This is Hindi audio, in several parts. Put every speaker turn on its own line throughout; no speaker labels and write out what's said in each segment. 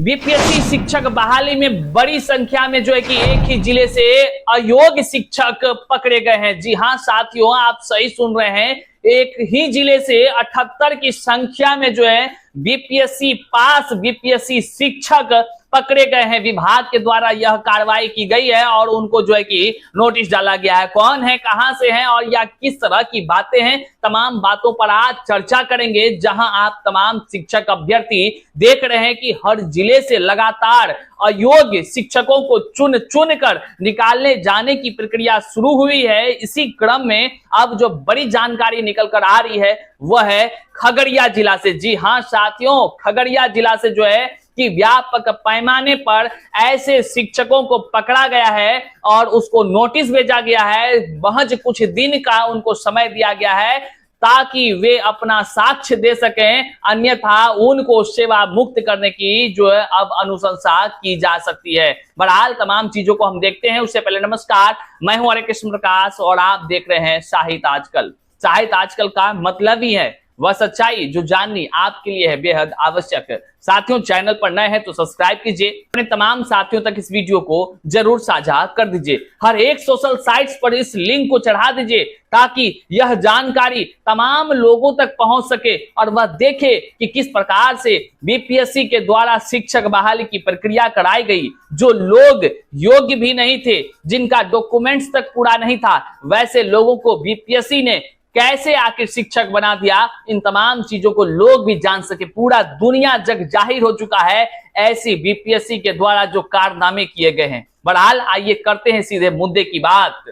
बीपीएससी शिक्षक बहाली में बड़ी संख्या में जो है कि एक ही जिले से अयोग्य शिक्षक पकड़े गए हैं। जी हां साथियों, आप सही सुन रहे हैं, एक ही जिले से 78 की संख्या में जो है बीपीएससी पास बीपीएससी शिक्षक पकड़े गए हैं। विभाग के द्वारा यह कार्रवाई की गई है और उनको जो है कि नोटिस डाला गया है। कौन है, कहां से हैं और या किस तरह की बातें हैं, तमाम बातों पर आज चर्चा करेंगे। जहां आप तमाम शिक्षक अभ्यर्थी देख रहे हैं कि हर जिले से लगातार अयोग्य शिक्षकों को चुन चुन कर निकालने जाने की प्रक्रिया शुरू हुई है। इसी क्रम में अब जो बड़ी जानकारी निकल कर आ रही है वह है खगड़िया जिला से। जी हां साथियों, खगड़िया जिला से जो है कि व्यापक पैमाने पर ऐसे शिक्षकों को पकड़ा गया है और उसको नोटिस भेजा गया है। महज कुछ दिन का उनको समय दिया गया है ताकि वे अपना साक्ष्य दे सकें, अन्यथा उनको सेवा मुक्त करने की जो है अब अनुशंसा की जा सकती है। बहरहाल तमाम चीजों को हम देखते हैं। उससे पहले नमस्कार, मैं हूं हरे कृष्ण प्रकाश और आप देख रहे हैं साहित्य आजकल। साहित्य आजकल का मतलब ही है वह सच्चाई जो जाननी आपके लिए है बेहद आवश्यक। साथियों, चैनल पर नए हैं तो सब्सक्राइब कीजिए, अपने तमाम साथियों तक इस वीडियो को जरूर साझा कर दीजिए, हर एक सोशल साइट्स पर इस लिंक को चढ़ा दीजिए ताकि यह जानकारी तमाम लोगों तक पहुंच सके और वह देखे कि किस प्रकार से बीपीएससी के द्वारा शिक्षक बहाली की प्रक्रिया कराई गई। जो लोग योग्य भी नहीं थे, जिनका डॉक्यूमेंट्स तक पूरा नहीं था, वैसे लोगों को बीपीएससी ने कैसे आखिर शिक्षक बना दिया, इन तमाम चीजों को लोग भी जान सके। पूरा दुनिया जग जाहिर हो चुका है ऐसी बीपीएससी के द्वारा जो कारनामे किए गए हैं। बहरहाल आइए करते हैं सीधे मुद्दे की बात।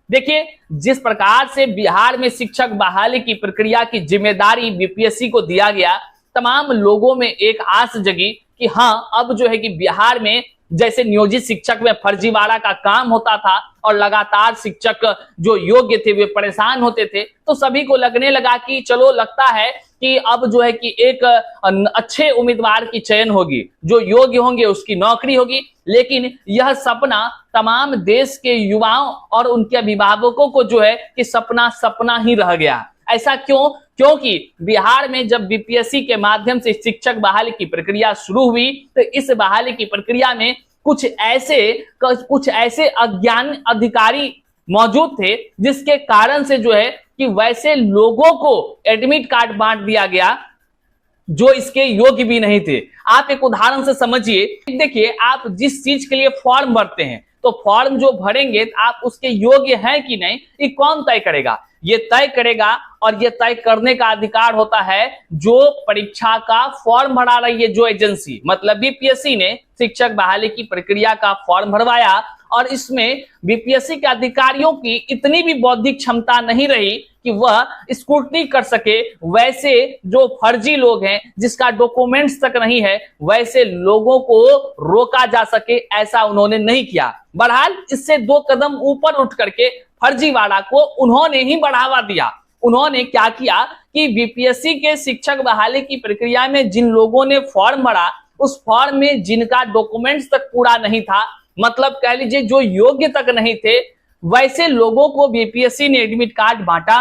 देखिए, जिस प्रकार से बिहार में शिक्षक बहाली की प्रक्रिया की जिम्मेदारी बीपीएससी को दिया गया, तमाम लोगों में एक आस जगी कि हाँ, अब जो है कि बिहार में जैसे नियोजित शिक्षक में फर्जीवाड़ा का काम होता था और लगातार शिक्षक जो योग्य थे वे परेशान होते थे, तो सभी को लगने लगा कि चलो लगता है कि अब जो है कि एक अच्छे उम्मीदवार की चयन होगी, जो योग्य होंगे उसकी नौकरी होगी। लेकिन यह सपना तमाम देश के युवाओं और उनके अभिभावकों को जो है कि सपना ही रह गया। ऐसा क्यों? क्योंकि बिहार में जब बीपीएससी के माध्यम से शिक्षक बहाली की प्रक्रिया शुरू हुई तो इस बहाली की प्रक्रिया में कुछ ऐसे अज्ञान अधिकारी मौजूद थे जिसके कारण से जो है कि वैसे लोगों को एडमिट कार्ड बांट दिया गया जो इसके योग्य भी नहीं थे। आप एक उदाहरण से समझिए। देखिए, आप जिस चीज के लिए फॉर्म भरते हैं तो फॉर्म जो भरेंगे आप उसके योग्य हैं कि नहीं, ये कौन तय करेगा? ये तय करेगा और ये तय करने का अधिकार होता है जो परीक्षा का फॉर्म भरा रही है जो एजेंसी। मतलब बीपीएससी ने शिक्षक बहाली की प्रक्रिया का फॉर्म भरवाया और इसमें बीपीएससी के अधिकारियों की इतनी भी बौद्धिक क्षमता नहीं रही कि वह स्क्रूटनी कर सके। वैसे जो फर्जी लोग हैं, जिसका डॉक्यूमेंट्स तक नहीं है, वैसे लोगों को रोका जा सके, ऐसा उन्होंने नहीं किया। बहरहाल इससे 2 कदम ऊपर उठ करके फर्जीवाड़ा को उन्होंने ही बढ़ावा दिया। उन्होंने क्या किया कि बीपीएससी के शिक्षक बहाली की प्रक्रिया में जिन लोगों ने फॉर्म भरा, उस फॉर्म में जिनका डॉक्यूमेंट्स तक पूरा नहीं था, मतलब कह लीजिए जो योग्य तक नहीं थे, वैसे लोगों को बीपीएससी ने एडमिट कार्ड बांटा।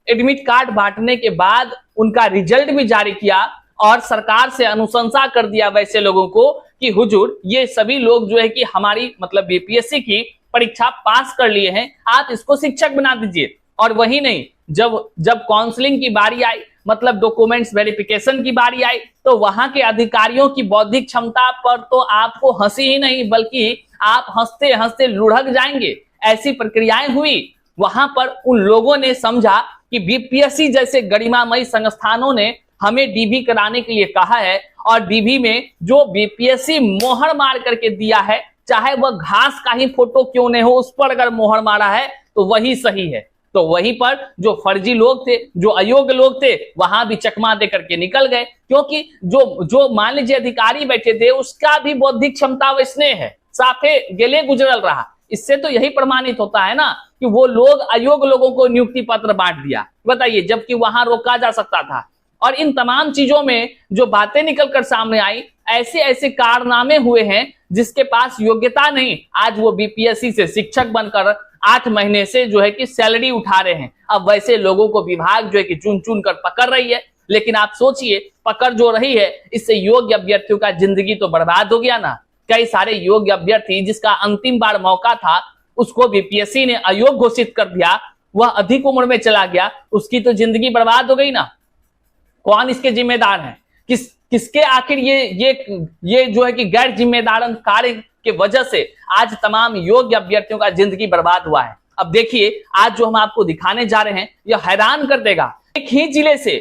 एडमिट कार्ड बांटने के बाद उनका रिजल्ट भी जारी किया और सरकार से अनुशंसा कर दिया वैसे लोगों को कि हुजूर, ये सभी लोग जो है कि हमारी मतलब बीपीएससी की परीक्षा पास कर लिए हैं, आप इसको शिक्षक बना दीजिए। और वही नहीं, जब काउंसलिंग की बारी आई, मतलब डॉक्यूमेंट्स वेरिफिकेशन की बारी आई, तो वहां के अधिकारियों की बौद्धिक क्षमता पर तो आपको हंसी ही नहीं बल्कि आप हंसते हंसते लुढ़क जाएंगे। ऐसी प्रक्रियाएं हुई। वहां पर उन लोगों ने समझा कि बीपीएससी जैसे गरिमामयी संस्थानों ने हमें डीबी कराने के लिए कहा है और डीबी में जो बीपीएससी मोहर मार करके दिया है, चाहे वह घास का ही फोटो क्यों नहीं हो, उस पर अगर मोहर मारा है तो वही सही है। तो वहीं पर जो फर्जी लोग थे, जो अयोग्य लोग थे, वहां भी चकमा दे करके निकल गए। क्योंकि जो मान लीजिए अधिकारी बैठे थे उसका भी बौद्धिक क्षमता वैसने है, साफे गेले गुजरल रहा। इससे तो यही प्रमाणित होता है ना कि वो लोग अयोग्य लोगों को नियुक्ति पत्र बांट दिया। बताइए, जबकि वहां रोका जा सकता था। और इन तमाम चीजों में जो बातें निकलकर सामने आई, ऐसे कारनामे हुए हैं जिसके पास योग्यता नहीं, आज वो बीपीएससी से शिक्षक बनकर 8 महीने से जो है कि सैलरी उठा रहे हैं। अब वैसे लोगों को विभाग जो है कि चुन चुन कर पकड़ रही है। लेकिन आप सोचिए पकड़ जो रही है, इससे योग्य अभ्यर्थियों का जिंदगी तो बर्बाद हो गया ना। कई सारे योग्य अभ्यर्थी जिसका अंतिम बार मौका था उसको बीपीएससी ने अयोग्य घोषित कर दिया, वह अधिक उम्र में चला गया, उसकी तो जिंदगी बर्बाद हो गई ना। कौन इसके जिम्मेदार है? किसके आखिर ये जो है कि गैर जिम्मेदार कार्य के वजह से आज तमाम योग्य अभ्यर्थियों का जिंदगी बर्बाद हुआ है। अब देखिए आज जो हम आपको दिखाने जा रहे हैं यह हैरान कर देगा। एक ही जिले से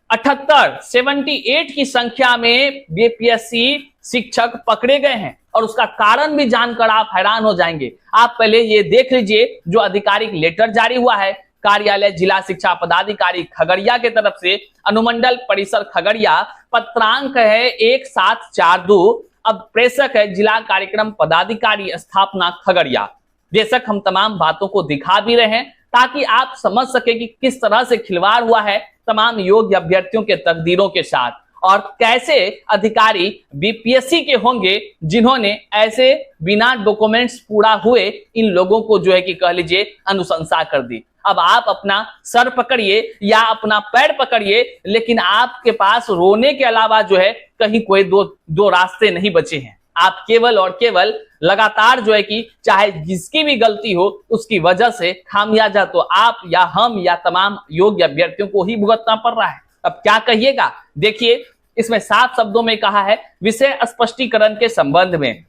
78 की संख्या में बीपीएससी शिक्षक पकड़े गए हैं और उसका कारण भी जानकर आप हैरान हो जाएंगे। आप पहले ये देख लीजिए जो आधिकारिक लेटर जारी हुआ है कार्यालय जिला शिक्षा पदाधिकारी खगड़िया के तरफ से, अनुमंडल परिसर खगड़िया, पत्रांक है 1742। अब प्रेषक है जिला कार्यक्रम पदाधिकारी स्थापना खगड़िया। बेशक हम तमाम बातों को दिखा भी रहे हैं ताकि आप समझ सके कि किस तरह से खिलवाड़ हुआ है तमाम योग्य अभ्यर्थियों के तकदीरों के साथ और कैसे अधिकारी बीपीएससी के होंगे जिन्होंने ऐसे बिना डॉक्यूमेंट्स पूरा हुए इन लोगों को जो है कि कह लीजिए अनुशंसा कर दी। अब आप अपना सर पकड़िए या अपना पैर पकड़िए, लेकिन आपके पास रोने के अलावा जो है कहीं कोई दो रास्ते नहीं बचे हैं। आप केवल और केवल लगातार जो है कि चाहे जिसकी भी गलती हो उसकी वजह से खामियाजा तो आप या हम या तमाम योग्य अभ्यर्थियों को ही भुगतना पड़ रहा है। अब क्या कहिएगा? देखिए इसमें साफ शब्दों में कहा है विषय स्पष्टीकरण के संबंध में।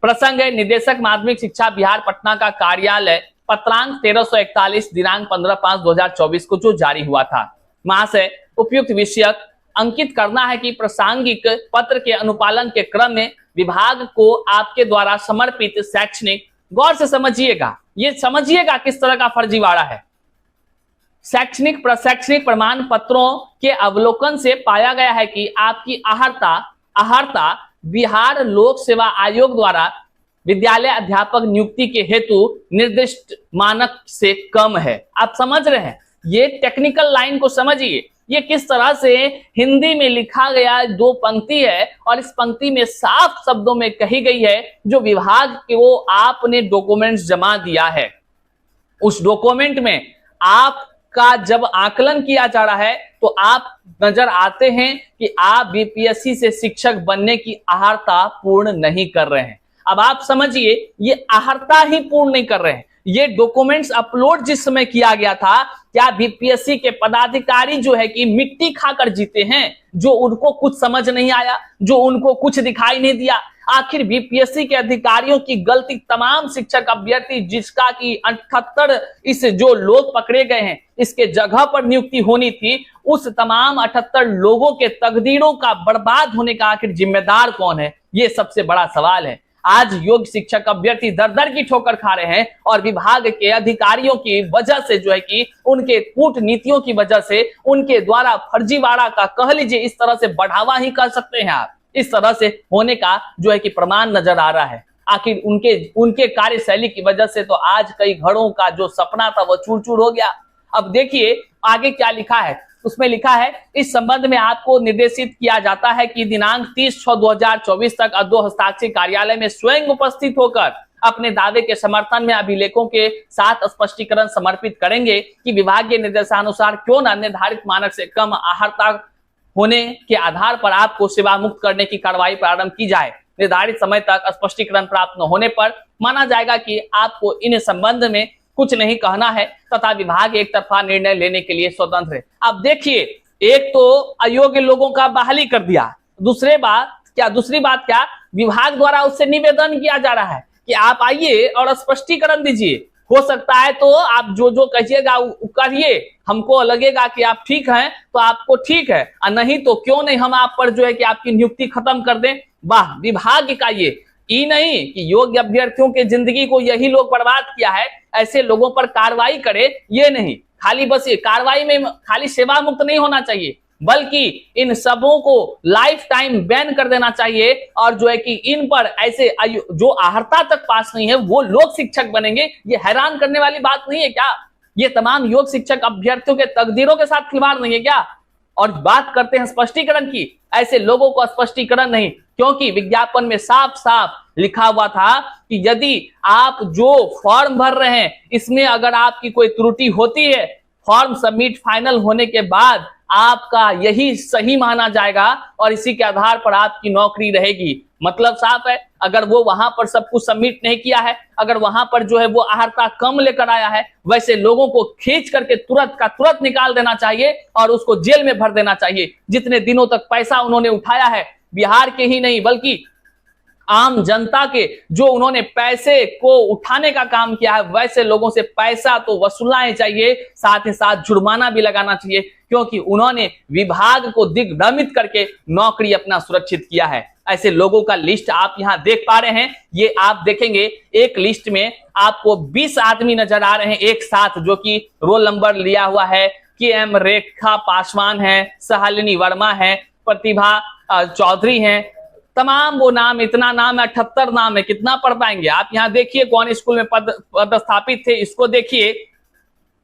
प्रसंग है निदेशक माध्यमिक शिक्षा बिहार पटना का कार्यालय पत्रांक 1341 दिनांक 15/5/2024 को जो जारी हुआ था। महाशय उपयुक्त विषयक अंकित करना है कि प्रासंगिक पत्र के अनुपालन के क्रम में विभाग को आपके द्वारा समर्पित शैक्षणिक, गौर से समझिएगा, ये समझिएगा किस तरह का फर्जीवाड़ा है। शैक्षणिक प्रमाण पत्रों के अवलोकन से पाया गया है कि आपकी अहर्ता बिहार लोक सेवा आयोग द्वारा विद्यालय अध्यापक नियुक्ति के हेतु निर्दिष्ट मानक से कम है। आप समझ रहे हैं? ये टेक्निकल लाइन को समझिए, ये किस तरह से हिंदी में लिखा गया 2 पंक्ति है और इस पंक्ति में साफ शब्दों में कही गई है जो विभाग को आपने डॉक्यूमेंट्स जमा दिया है, उस डॉक्यूमेंट में आपका जब आकलन किया जा रहा है तो आप नजर आते हैं कि आप बीपीएससी से शिक्षक बनने की अहर्ता पूर्ण नहीं कर रहे हैं। अब आप समझिए ये अहर्ता ही पूर्ण नहीं कर रहे हैं। ये डॉक्यूमेंट्स अपलोड जिस समय किया गया था, क्या बीपीएससी के पदाधिकारी जो है कि मिट्टी खाकर जीते हैं, जो उनको कुछ समझ नहीं आया, जो उनको कुछ दिखाई नहीं दिया? आखिर बीपीएससी के अधिकारियों की गलती तमाम शिक्षक अभ्यर्थी जिसका कि 78 इस जो लोग पकड़े गए हैं इसके जगह पर नियुक्ति होनी थी, उस तमाम 78 लोगों के तकदीरों का बर्बाद होने का आखिर जिम्मेदार कौन है? ये सबसे बड़ा सवाल है। आज योग्य शिक्षक अभ्यर्थी दर दर की ठोकर खा रहे हैं और विभाग के अधिकारियों की वजह से जो है कि उनके कूटनीतियों की वजह से उनके द्वारा फर्जीवाड़ा का कह लीजिए इस तरह से बढ़ावा ही कह सकते हैं आप, इस तरह से होने का जो है कि प्रमाण नजर आ रहा है। आखिर उनके कार्यशैली की वजह से तो आज कई घरों का जो सपना था वो चूर चूर हो गया। अब देखिए आगे क्या लिखा है, उसमें लिखा है इस संबंध में आपको निर्देशित किया जाता है कि दिनांक 30/6/2024 तक अद्दो हस्ताक्षर कार्यालय में स्वयं उपस्थित होकर अपने दावे के समर्थन में अभिलेखों के साथ स्पष्टीकरण समर्पित करेंगे कि विभागीय निर्देशानुसार क्यों न निर्धारित मानक से कम अहर्ता होने के आधार पर आपको सेवा मुक्त करने की कार्रवाई प्रारंभ की जाए। निर्धारित समय तक स्पष्टीकरण प्राप्त न होने पर माना जाएगा कि आपको इन संबंध में कुछ नहीं कहना है तथा विभाग एक तरफा निर्णय लेने के लिए स्वतंत्र है। अब देखिए एक तो अयोग्य लोगों का बहाली कर दिया, दूसरी बात क्या विभाग द्वारा उससे निवेदन किया जा रहा है कि आप आइए और स्पष्टीकरण दीजिए। हो सकता है तो आप जो कहिएगा करिए, हमको लगेगा कि आप ठीक हैं तो आपको ठीक है, और नहीं तो क्यों नहीं हम आप पर जो है कि आपकी नियुक्ति खत्म कर दें। वाह, विभाग का ये नहीं कि योग्य अभ्यर्थियों के जिंदगी को यही लोग बर्बाद किया है, ऐसे लोगों पर कार्रवाई करे, ये नहीं खाली बस ये कार्रवाई में खाली सेवा मुक्त नहीं होना चाहिए बल्कि इन सबों को लाइफ टाइम बैन कर देना चाहिए और जो है कि इन पर ऐसे जो अहर्ता तक पास नहीं है वो लोग शिक्षक बनेंगे। ये हैरान करने वाली बात नहीं है क्या? ये तमाम योग्य शिक्षक अभ्यर्थियों के तकदीरों के साथ खिलवाड़ नहीं है क्या? और बात करते हैं स्पष्टीकरण की, ऐसे लोगों को स्पष्टीकरण नहीं, क्योंकि विज्ञापन में साफ साफ लिखा हुआ था कि यदि आप जो फॉर्म भर रहे हैं इसमें अगर आपकी कोई त्रुटि होती है, फॉर्म सबमिट फाइनल होने के बाद आपका यही सही माना जाएगा और इसी के आधार पर आपकी नौकरी रहेगी। मतलब साफ है, अगर वो वहां पर सब कुछ सबमिट नहीं किया है, अगर वहां पर जो है वो अहर्ता कम लेकर आया है, वैसे लोगों को खींच करके तुरंत का तुरंत निकाल देना चाहिए और उसको जेल में भर देना चाहिए। जितने दिनों तक पैसा उन्होंने उठाया है, बिहार के ही नहीं बल्कि आम जनता के जो उन्होंने पैसे को उठाने का काम किया है, वैसे लोगों से पैसा तो वसूलना चाहिए, साथ ही साथ जुर्माना भी लगाना चाहिए, क्योंकि उन्होंने विभाग को दिग्भ्रमित करके नौकरी अपना सुरक्षित किया है। ऐसे लोगों का लिस्ट आप यहां देख पा रहे हैं। ये आप देखेंगे एक लिस्ट में आपको 20 आदमी नजर आ रहे हैं एक साथ, जो कि रोल नंबर लिया हुआ है। KM रेखा पासवान है, शालिनी वर्मा है, प्रतिभा चौधरी है, तमाम वो नाम, इतना नाम है, 78 नाम है। कितना पढ़ पाएंगे आप? यहाँ देखिए कौन स्कूल में पदस्थापित थे, इसको देखिए।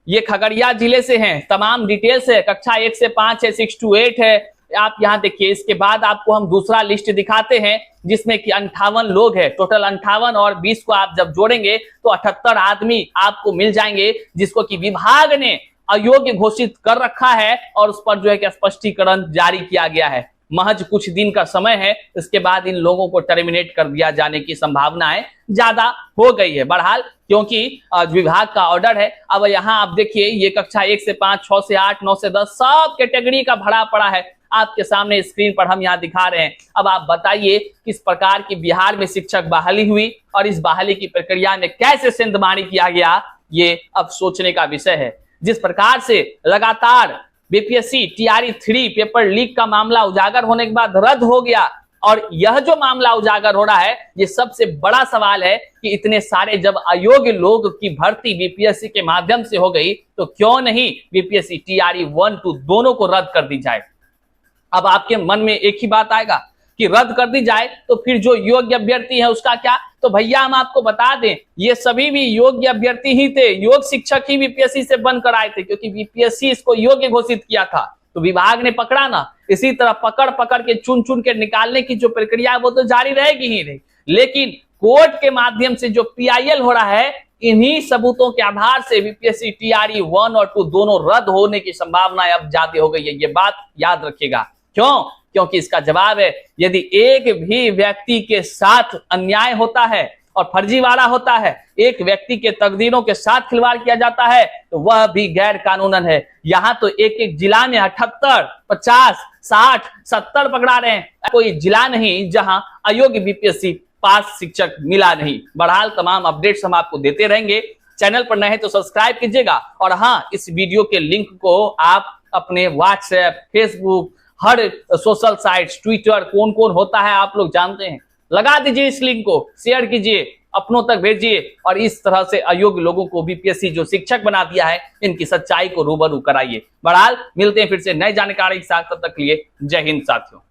ये खगड़िया जिले से हैं, तमाम डिटेल्स है, कक्षा 1 से 5 है, 6 to 8 है। आप यहाँ देखिए। इसके बाद आपको हम दूसरा लिस्ट दिखाते हैं जिसमें कि 58 लोग हैं टोटल। 58 और 20 को आप जब जोड़ेंगे तो 78 आदमी आपको मिल जाएंगे, जिसको कि विभाग ने अयोग्य घोषित कर रखा है और उस पर जो है कि स्पष्टीकरण जारी किया गया है। महज कुछ दिन का समय है, इसके बाद इन लोगों को टर्मिनेट कर दिया जाने की संभावनाएं ज्यादा हो गई है। बहरहाल क्योंकि विभाग का ऑर्डर है। अब यहाँ आप देखिए, ये कक्षा 1 से 5, 6 से 8, 9 से 10 सब कैटेगरी का भरा पड़ा है आपके सामने स्क्रीन पर हम यहाँ दिखा रहे हैं। अब आप बताइए किस प्रकार की बिहार में शिक्षक बहाली हुई और इस बहाली की प्रक्रिया में कैसे सेंधमारी किया गया, ये अब सोचने का विषय है। जिस प्रकार से लगातार बीपीएससी टीआरई 3 पेपर लीक का मामला उजागर होने के बाद रद्द हो गया, और यह जो मामला उजागर हो रहा है, ये सबसे बड़ा सवाल है कि इतने सारे जब अयोग्य लोग की भर्ती बीपीएससी के माध्यम से हो गई, तो क्यों नहीं बीपीएससी टीआरई 1, 2 दोनों को रद्द कर दी जाए। अब आपके मन में एक ही बात आएगा कि रद्द कर दी जाए तो फिर जो योग्य अभ्यर्थी है उसका क्या? तो भैया हम आपको बता दें, ये सभी भी योग्य अभ्यर्थी ही थे, योग शिक्षक ही बीपीएससी से बनकर आए थे, क्योंकि बीपीएससी इसको योग्य घोषित किया था। तो विभाग ने पकड़ा ना, इसी तरह पकड़ पकड़ के चुन चुन के निकालने की जो प्रक्रिया है वो तो जारी रहेगी ही रही। लेकिन कोर्ट के माध्यम से जो पीआईएल हो रहा है, इन्हीं सबूतों के आधार से बीपीएससी टीआरई 1 और 2 दोनों रद्द होने की संभावना अब ज्यादा हो गई है। ये बात याद रखिएगा। क्यों? क्योंकि इसका जवाब है, यदि एक भी व्यक्ति के साथ अन्याय होता है और फर्जीवाड़ा होता है, एक व्यक्ति के तकदीरों के साथ खिलवाड़ किया जाता है, तो वह भी गैर कानूनन है। यहाँ तो एक एक जिला में 78, 50, 60, 70 पकड़ा रहे हैं। कोई जिला नहीं जहां अयोग्य बीपीएससी पास शिक्षक मिला नहीं। बहरहाल तमाम अपडेट्स हम आपको देते रहेंगे। चैनल पर नए हैं तो सब्सक्राइब कीजिएगा, और हाँ, इस वीडियो के लिंक को आप अपने व्हाट्सएप, फेसबुक, हर सोशल साइट्स, ट्विटर, कौन कौन होता है आप लोग जानते हैं, लगा दीजिए इस लिंक को, शेयर कीजिए, अपनों तक भेजिए, और इस तरह से अयोग्य लोगों को बीपीएससी जो शिक्षक बना दिया है, इनकी सच्चाई को रूबरू कराइए। बहरहाल मिलते हैं फिर से नई जानकारी के साथ, तब तक के लिए जय हिंद साथियों।